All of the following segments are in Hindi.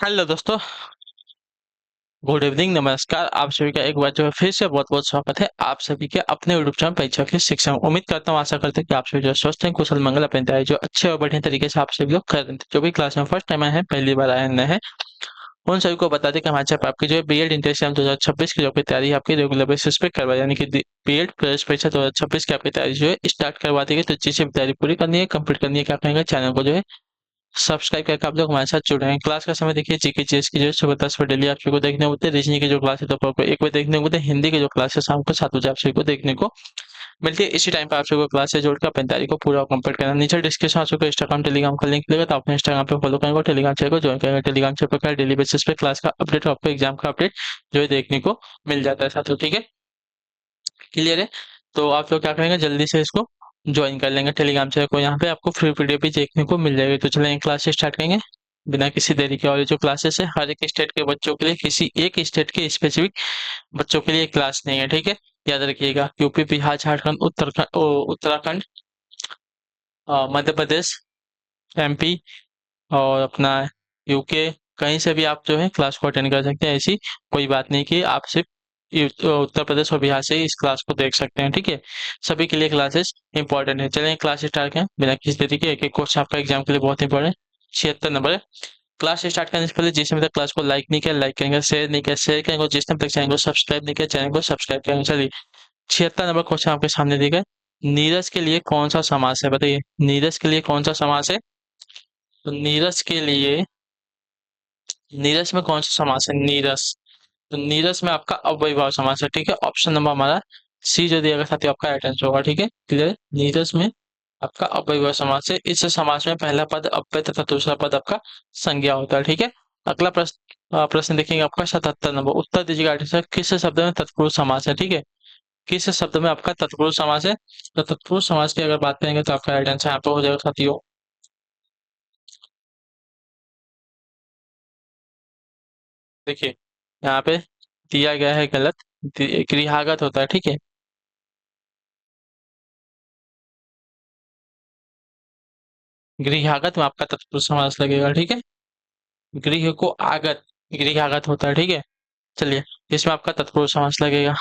हेलो दोस्तों। गुड इवनिंग, नमस्कार। आप सभी का एक बार जो है फिर से बहुत बहुत स्वागत है आप सभी के अपने यूट्यूब चैनल परीक्षा की शिक्षा में। उम्मीद करता हूँ, आशा करते हैं कि आप सभी जो स्वस्थ हैं, कुशल मंगल अपनी तैयारी जो अच्छे और बढ़िया तरीके से आप सभी लोग कर रहे थे। जो भी क्लास में फर्स्ट टाइम आए हैं, पहली बार आए नए हैं, उन सभी को बता दें कि हमारे यहाँ आपकी जो है बीएड इंटर एग्जाम 2026 की जो आपकी तैयारी है आपकी रेगुलर बेसिस पे करवाई, यानी कि बीएड प्रवेश परीक्षा 2026 की आपकी तैयारी जो है स्टार्ट करवा दी गई। तो जिसे भी तैयारी पूरी करनी है, कंप्लीट करनी है, क्या करेंगे, चैनल को जो है सब्सक्राइब करके आप लोग हमारे साथ जुड़े हैं। क्लास का समय देखिए, जीके चेस की जो है सुबह 10 बजे डेली आप सभी को देखने होते हैं। रीजनिंग की जो क्लास है दोपहर को 1 बजे देखने को मिलते हैं। हिंदी की जो क्लास है शाम को 7 बजे आप सभी को देखने को मिलती है। इसी टाइम पर आप सभी को क्लास से जोड़कर अपनी तैयारी को पूरा कंप्लीट करना। नीचे डिस्क्रिप्शन आप सबको इंस्टाग्राम टेलीग्राम का लिंक मिलेगा, तो आप इंस्टाग्राम पे फॉलो करेंगे, टेलीग्राम चैनल को ज्वाइन करेंगे। टेलीग्राम चैनल पर डेली बेसिस पे क्लास का अपडेट, आपको एग्जाम का अपडेट जो है देखने को मिल जाता है साथियों। ठीक है, क्लियर है? तो आप लोग क्या करेंगे, जल्दी से इसको ज्वाइन कर लेंगे टेलीग्राम चैनल को। यहाँ पे आपको फ्री पीडीएफ भी देखने को मिल जाएगी। तो चलें क्लास स्टार्ट करेंगे बिना किसी देरी के। और ये जो क्लासेस है हर एक स्टेट के बच्चों के लिए, किसी एक स्टेट के स्पेसिफिक बच्चों के लिए क्लास नहीं है। ठीक है, याद रखिएगा। यूपी, बिहार, झारखंड, उत्तराखंड, मध्य प्रदेश, एमपी और अपना यूके, कहीं से भी आप जो है क्लास को अटेंड कर सकते हैं। ऐसी कोई बात नहीं कि आप सिर्फ उत्तर प्रदेश और बिहार से ही इस क्लास को देख सकते हैं। ठीक है, सभी के लिए क्लासेस इंपॉर्टेंट है। चलें क्लास स्टार्ट करें बिना किसी देरी के। एक एक क्वेश्चन आपका एग्जाम के लिए बहुत इंपॉर्टेंट। 76 नंबर है। क्लास स्टार्ट करने से पहले जिसने अभी तक क्लास को लाइक नहीं किया लाइक करेंगे, शेयर नहीं किया शेयर करेंगे, और जिसने अभी तक चैनल को सब्सक्राइब नहीं किया चैनल को सब्सक्राइब करेंगे। चलिए 76 नंबर क्वेश्चन आपके सामने दिए गए। नीरस के लिए कौन सा समास है, बताइए। नीरस के लिए कौन सा समास है? तो नीरस के लिए, नीरस में कौन सा समास है? नीरस, तो नीरस में आपका अव्ययीभाव समास है। ठीक है, ऑप्शन नंबर हमारा सी जो दिया गया साथी आपका राइट आंसर होगा। ठीक है, क्लियर? नीरस में आपका अव्ययीभाव समास है। इस समास में पहला पद अव्यय तथा दूसरा पद आपका संज्ञा होता है। ठीक है, अगला प्रश्न देखेंगे आपका 77 नंबर। उत्तर दीजिएगा आंसर, किस शब्द में तत्पुरुष समास है? ठीक है, किस शब्द में आपका तत्पुरुष समास है? तो तत्पुरुष समास की अगर बात करेंगे तो आपका राइट आंसर यहाँ पे हो जाएगा साथियों। देखिए यहाँ पे दिया गया है गलत, गृहागत होता है। ठीक है, गृहागत में आपका तत्पुरुष समास लगेगा। ठीक है, गृह को आगत, गृहागत होता है। ठीक है, चलिए इसमें आपका तत्पुरुष समास लगेगा।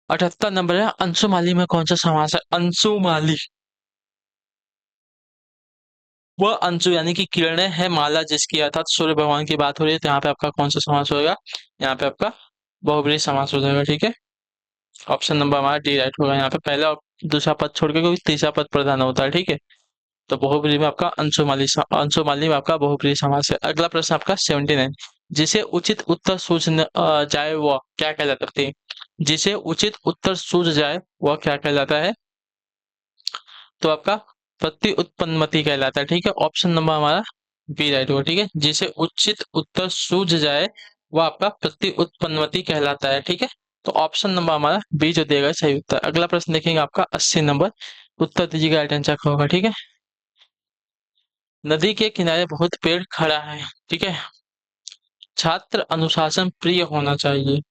78 नंबर है। अंशुमाली में कौन सा समास है? अंशुमाली, वह अंशु यानी कि किरणें है माला जिसकी, अर्थात सूर्य भगवान की बात हो रही है। तो यहाँ पे आपका कौन सा समास होगा? यहाँ पे आपका बहुब्रीहि समास हो जाएगा। ठीक है, ऑप्शन नंबर हमारा डी राइट होगा। यहाँ पे पहला और दूसरा पद छोड़ के कोई तीसरा पद प्रधान होता है। ठीक है, तो बहुब्रीहि में आपका अंशुमाली में आपका बहुब्रीहि समास है। अगला प्रश्न आपका 79। जिसे उचित उत्तर सूझ जाए वह क्या कहलाता है? जिसे उचित उत्तर सूझ जाए वह क्या कहलाता है? तो आपका प्रति उत्पन्नमति कहलाता है। ठीक है, ऑप्शन नंबर हमारा बी राइट होगा। ठीक है, जिसे उचित उत्तर सूझ जाए वह आपका प्रति उत्पन्नमति कहलाता है। ठीक है, तो ऑप्शन नंबर हमारा बी जो देगा सही उत्तर। अगला प्रश्न देखेंगे आपका 80 नंबर। उत्तर दीजिएगा, राइट आंसर क्या होगा? ठीक है, नदी के किनारे बहुत पेड़ खड़ा है। ठीक है, छात्र अनुशासन प्रिय होना चाहिए।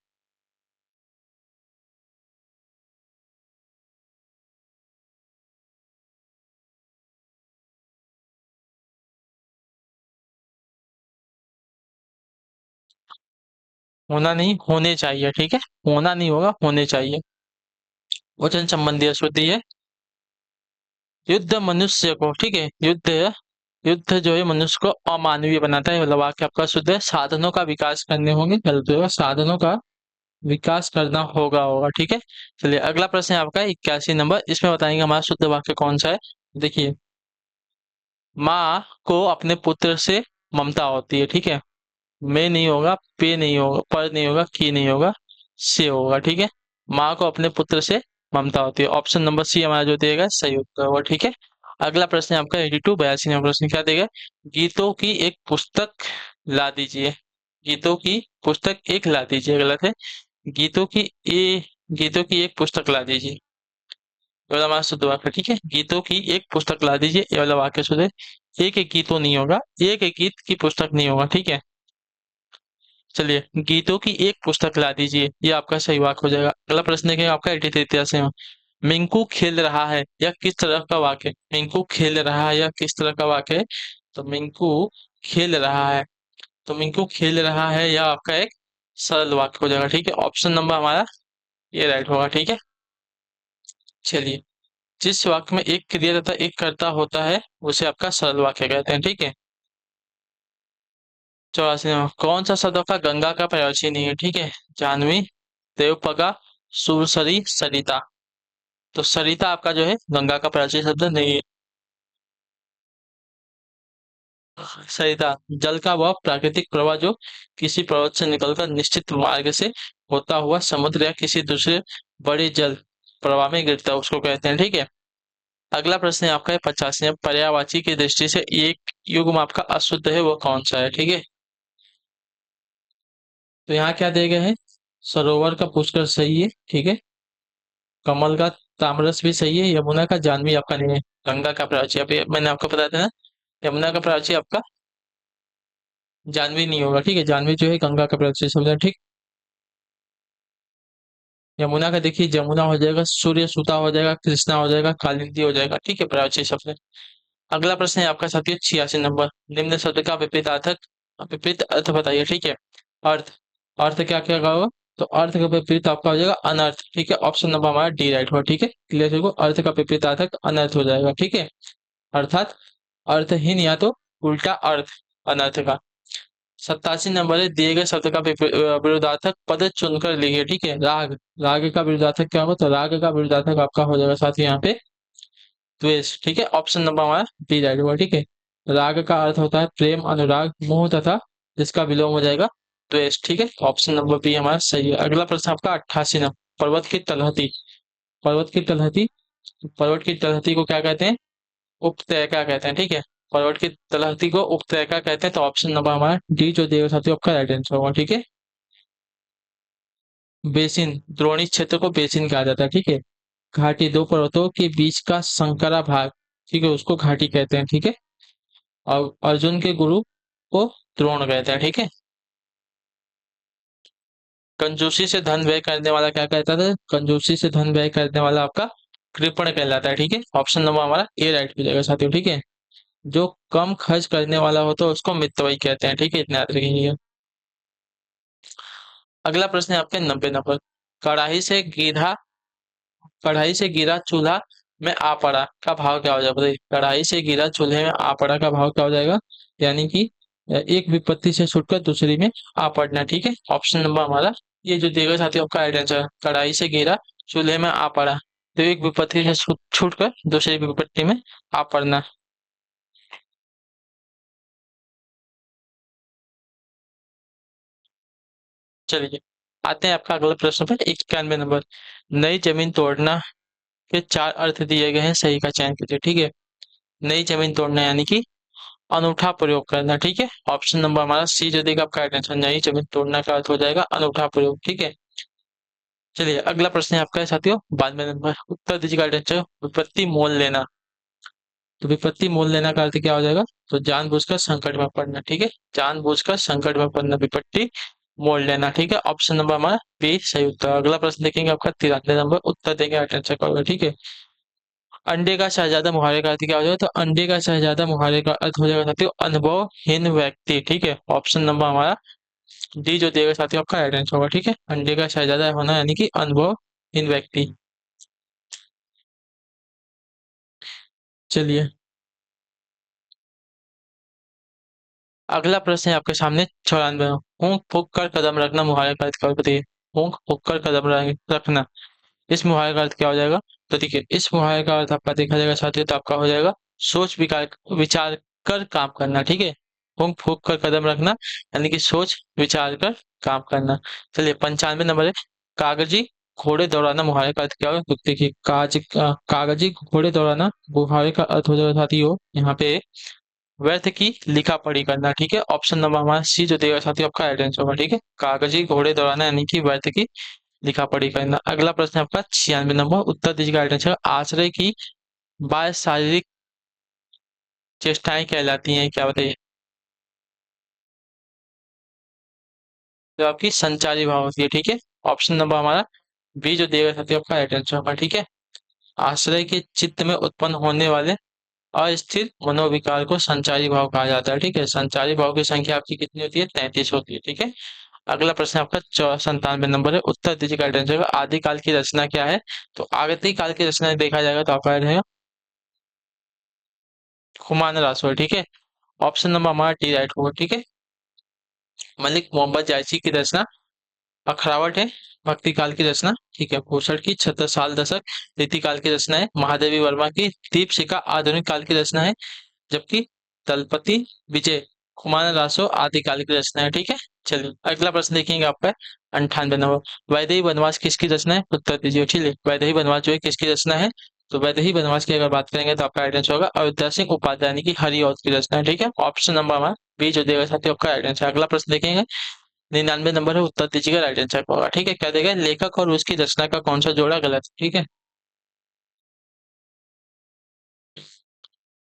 होना नहीं, होने चाहिए। ठीक है, होना नहीं होगा, होने चाहिए। वचन संबंधी अशुद्धि है। युद्ध मनुष्य को, ठीक है, युद्ध युद्ध जो है मनुष्य को अमानवीय बनाता है। मतलब वाक्य आपका शुद्ध है। साधनों का विकास करने होंगे, गलत होगा, साधनों का विकास करना होगा। ठीक है, चलिए अगला प्रश्न है आपका 81 नंबर। इसमें बताएंगे हमारा शुद्ध वाक्य कौन सा है। देखिए, माँ को अपने पुत्र से ममता होती है। ठीक है, में नहीं होगा, पे नहीं होगा, पर नहीं होगा, की नहीं होगा, से होगा। ठीक है, माँ को अपने पुत्र से ममता होती है। ऑप्शन नंबर सी हमारा जो देगा सही उत्तर होगा। ठीक है, अगला प्रश्न है आपका 82, 82 नंबर प्रश्न क्या देगा? गीतों की एक पुस्तक ला दीजिए। गीतों की पुस्तक एक ला दीजिए, गलत है। गीतों की ए गीतों की एक पुस्तक ला दीजिए, ये वाला हमारा शुद्ध वाक्य। ठीक है, गीतों की एक पुस्तक ला दीजिए, ये वाला वाक्य शुद्ध है। एक एक गीत तो नहीं होगा, एक एक गीत की पुस्तक नहीं होगा। ठीक है, चलिए गीतों की एक पुस्तक ला दीजिए, ये आपका सही वाक्य हो जाएगा। अगला प्रश्न है आपका 83 में। मिंकू खेल रहा है, यह किस तरह का वाक्य है? मिंकू खेल रहा है, यह किस तरह का वाक्य है? तो मिंकू खेल रहा है। तो मिंकू खेल रहा है यह आपका एक सरल वाक्य हो जाएगा। ठीक है, ऑप्शन नंबर हमारा ये राइट होगा। ठीक है, चलिए, जिस वाक्य में एक क्रिया तथा एक कर्ता होता है उसे आपका सरल वाक्य कहते हैं। ठीक है, 84 नंबर, कौन सा शब्द आपका गंगा का पर्यायवाची नहीं है? ठीक है, जाह्नवी, देवपगा, सुरसरी, सरिता। तो सरिता आपका जो है गंगा का पर्यायवाची शब्द नहीं है। सरिता जल का वह प्राकृतिक प्रवाह जो किसी पर्वत से निकलकर निश्चित मार्ग से होता हुआ समुद्र या किसी दूसरे बड़े जल प्रवाह में गिरता है उसको कहते हैं। ठीक है, अगला प्रश्न है आपका है 85, पर्यायवाची की दृष्टि से एक युग्म आपका अशुद्ध है, वो कौन सा है? ठीक है, तो यहाँ क्या दिए गए हैं? सरोवर का पुष्कर सही है। ठीक है, कमल का तामरस भी सही है, यमुना का जाह्नवी आपका नहीं है। गंगा का प्राची अभी मैंने आपको बताया था ना, यमुना का प्राची आपका जाह्नवी नहीं होगा। ठीक है, जाह्नवी जो है गंगा का प्राची शब्द है। ठीक, यमुना का देखिए जमुना हो जाएगा, सूर्य सुता हो जाएगा, कृष्णा हो जाएगा, कालिंदी हो जाएगा। ठीक है, प्राची शब्द है। अगला प्रश्न है आपका साथियों 86 नंबर, निम्न शब्द का विपरीत अर्थ बताइए। ठीक है, अर्थ, अर्थ क्या क्या होगा? तो अर्थ का विपरीत आपका हो जाएगा अनर्थ। ठीक है, ऑप्शन नंबर हमारा डी राइट हुआ। ठीक है, क्लियर देखो, अर्थ का विपरीत अर्थक अनर्थ हो जाएगा। ठीक है, अर्थात अर्थहीन या तो उल्टा अर्थ अनर्थ का। 87 नंबर है, दिए गए शब्द का विरुद्धार्थक पद चुनकर लिखिए। ठीक है, राग, राग का विरुद्धार्थक क्या होगा? तो राग का विरुद्धार्थक आपका हो जाएगा साथी यहाँ पे द्वेष। ठीक है, ऑप्शन नंबर हमारा बी राइट होगा। ठीक है, राग का अर्थ होता है प्रेम, अनुराग, मोह तथा जिसका विलोम हो जाएगा द्वेष। ठीक है, ऑप्शन नंबर बी हमारा सही है। अगला प्रश्न आपका 88 नंबर, पर्वत की तलहटी, पर्वत की तलहटी, पर्वत की तलहटी को क्या कहते हैं? उपत्यका कहते हैं। ठीक है, पर्वत की तलहटी को उपत्यका कहते हैं। तो ऑप्शन नंबर हमारा डी जो देगा साथियों आपका राइट आंसर होगा। ठीक है, बेसिन, द्रोणी क्षेत्र को बेसिन कहा जाता है। ठीक है, घाटी, दो पर्वतों के बीच का संकरा भाग, ठीक है, उसको घाटी कहते हैं। ठीक है, और अर्जुन के गुरु को द्रोण कहते हैं। ठीक है, कंजूसी से धन व्यय करने वाला क्या कहता था? कंजूसी से धन व्यय करने वाला आपका कृपण कहलाता है। ठीक है, ऑप्शन नंबर हमारा ए राइट हो जाएगा साथियों। ठीक है, जो कम खर्च करने वाला होता है उसको मितव्ययी कहते हैं। ठीक है, इतना याद रखिए। अगला प्रश्न है आपके 90 नंबर, कढ़ाई से गिरा, कढ़ाई से गिरा चूल्हा में आ पड़ा का भाव क्या हो जाएगा? बताइए, कढ़ाई से गिरा चूल्हे में आ पड़ा का भाव क्या हो जाएगा? यानी कि एक विपत्ति से छूटकर दूसरी में आ पड़ना। ठीक है, ऑप्शन नंबर हमारा ये जो देगा साथी आपका राइट आंसर, कढ़ाई से गिरा चूल्हे में आ पड़ा, तो एक विपत्ति से छूटकर दूसरी विपत्ति में आ पड़ना। चलिए, आते हैं आपका अगले प्रश्न पर 91 नंबर, नई जमीन तोड़ना के चार अर्थ दिए गए हैं, सही का चयन कीजिए। ठीक है, नई जमीन तोड़ना यानी कि अनूठा प्रयोग करना। ठीक है, ऑप्शन नंबर हमारा सी जो देगा आपका राइट आंसर, नई जमीन तोड़ना का अर्थ हो जाएगा अनूठा प्रयोग। ठीक है, चलिए अगला प्रश्न है आपका है साथियों 92 नंबर, उत्तर दीजिएगा राइट आंसर, विपत्ति मोल लेना। तो विपत्ति मोल लेना का अर्थ क्या हो जाएगा? तो जानबूझकर संकट में पड़ना। ठीक है, जानबूझकर संकट में पड़ना, विपत्ति मोल लेना। ठीक है, ऑप्शन नंबर हमारा बी सही उत्तर। अगला प्रश्न देखेंगे आपका 93 नंबर, उत्तर देंगे राइट आंसर का होगा। ठीक है, अंडे का शहजादा मुहावरे का अर्थ क्या हो जाएगा? तो अंडे का शहजादा मुहावरे का अर्थ हो जाएगा साथियों अनुभवहीन व्यक्ति। ठीक है, ऑप्शन नंबर हमारा डी जो देगा साथियों आपका राइट आंसर होगा। ठीक है, अंडे का शहजादा होना यानी कि अनुभवहीन व्यक्ति। चलिए, अगला प्रश्न है आपके सामने 94, ऊँट फूक कर कदम रखना मुहावरे का अर्थ क्या होगा? बताइए, ऊँट फूक कर कदम रखना, इस मुहावरे का अर्थ क्या हो जाएगा? तो देखिए, इस मुहावरे का अर्थ आपका देखा जाएगा साथियों तो आपका हो जाएगा सोच विचार विचार कर काम करना। ठीक है, ऊँट फूक कर कदम रखना यानी कि सोच विचार कर काम करना। चलिए 95 नंबर है, कागजी घोड़े दौड़ाना मुहावरे का अर्थ क्या होगा? तो देखिए, कागजी घोड़े दौड़ाना मुहावरे का अर्थ हो जाएगा साथियों यहाँ पे व्यर्थ की लिखा पढ़ी करना। ठीक है, ऑप्शन नंबर हमारा सी जो देगा साथियों आपका राइट आंसर होगा। ठीक है, कागजी घोड़े दौड़ाना यानी कि व्यर्थ की लिखा पढ़ी करना। अगला प्रश्न है आपका 96 नंबर, उत्तर दीजिएगा राइट आंसर, आश्रय की बाह्य शारीरिक चेष्टाएं कहलाती हैं क्या? बताइए, जो आपकी संचारी भाव होती है। ठीक है, ऑप्शन नंबर हमारा बी जो देगा साथियों आपका राइट आंसर होगा। ठीक है, आश्रय के चित्त में उत्पन्न होने वाले अस्थिर मनोविकार को संचारी भाव कहा जाता है। ठीक है, संचारी भाव की संख्या आपकी कितनी होती है? 33 होती है। ठीक है, अगला प्रश्न आपका 97 नंबर है, उत्तर दीजिए का आंसर। आदिकाल की रचना क्या है? तो आदिकाल की रचना देखा जाएगा तो आपका रहेगा हुमायूं रासौर। ठीक है, ऑप्शन नंबर हमारा टी राइट होगा। ठीक है, मलिक मोहम्मद जायसी की रचना अखरावट है, भक्ति काल की रचना। ठीक है, भूषण की छत्रसाल दशक रीति काल की रचना है। महादेवी वर्मा की दीपशिखा आधुनिक काल की रचना है, जबकि दलपति विजय कुमार रासो आदिकाल की रचना है। ठीक है, चलिए अगला प्रश्न देखेंगे आपका 98 नंबर। वैदेही वनवास किसकी रचना है? उत्तर दीजिए। चलिए, वैदेही वनवास जो है किसकी रचना है? तो वैदेही वनवास की अगर बात करेंगे तो आपका राइट आंसर होगा अयोध्या सिंह उपाध्याय यानी कि हरिऔध की रचना है। ठीक है, ऑप्शन नंबर हमारा बी जो देगा साथियों आपका राइट आंसर। अगला प्रश्न देखेंगे 99 नंबर है, उत्तर दीजिएगा राइट आंसर होगा। ठीक है, क्या देगा? लेखक और उसकी रचना का कौन सा जोड़ा गलत है? ठीक है,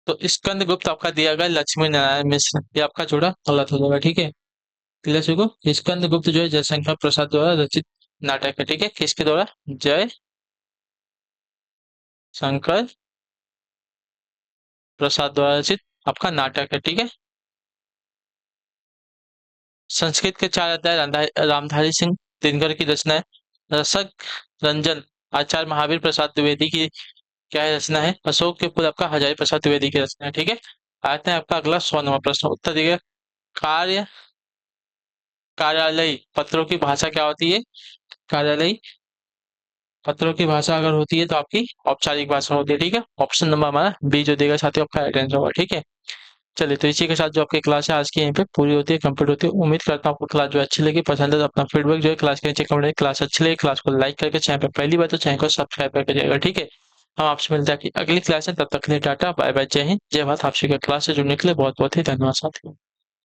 तो स्कंदगुप्त आपका दिया गया लक्ष्मी नारायण मिश्र, ये आपका जोड़ा गलत हो जाएगा। ठीक है, क्लियर सभी को? स्कंदगुप्त जो है जयशंकर प्रसाद द्वारा रचित नाटक है। ठीक है, किसके द्वारा? जय शंकर प्रसाद द्वारा रचित आपका नाटक है। ठीक है, संस्कृत के 4 अध्याय रामधारी सिंह दिनकर की रचना है। रसक रंजन आचार्य महावीर प्रसाद द्विवेदी की क्या है रचना है। अशोक के पुत्र आपका हजारी प्रसाद द्विवेदी की रचना है। ठीक है, आते हैं आपका अगला 100 नंबर प्रश्न, उत्तर दिएगा। कार्य कार्यालयी पत्रों की भाषा क्या होती है? कार्यालयी पत्रों की भाषा अगर होती है तो आपकी औपचारिक भाषा होती है। ठीक है, ऑप्शन नंबर हमारा बी जो देगा साथियों आपका राइट आंसर होगा। ठीक है, चलिए तो इसी के साथ जो आपकी क्लास है आज की यहीं पे पूरी होती है, कंप्लीट होती है। उम्मीद करता हूँ आपको क्लास जो अच्छी लगी, पसंद है तो अपना फीडबैक जो है क्लास के नीचे कमेंट में। क्लास अच्छी लगी क्लास को लाइक करके, चैनल पे पहली बार तो चैनल को सब्सक्राइब करके जाएगा। ठीक है, हम आपसे मिलते हैं कि अगली क्लास में, तब तक के लिए टाटा बाय बाय, जय हिंद जय भारत। आपसे क्लास से जुड़ने के लिए बहुत बहुत ही धन्यवाद साथियों।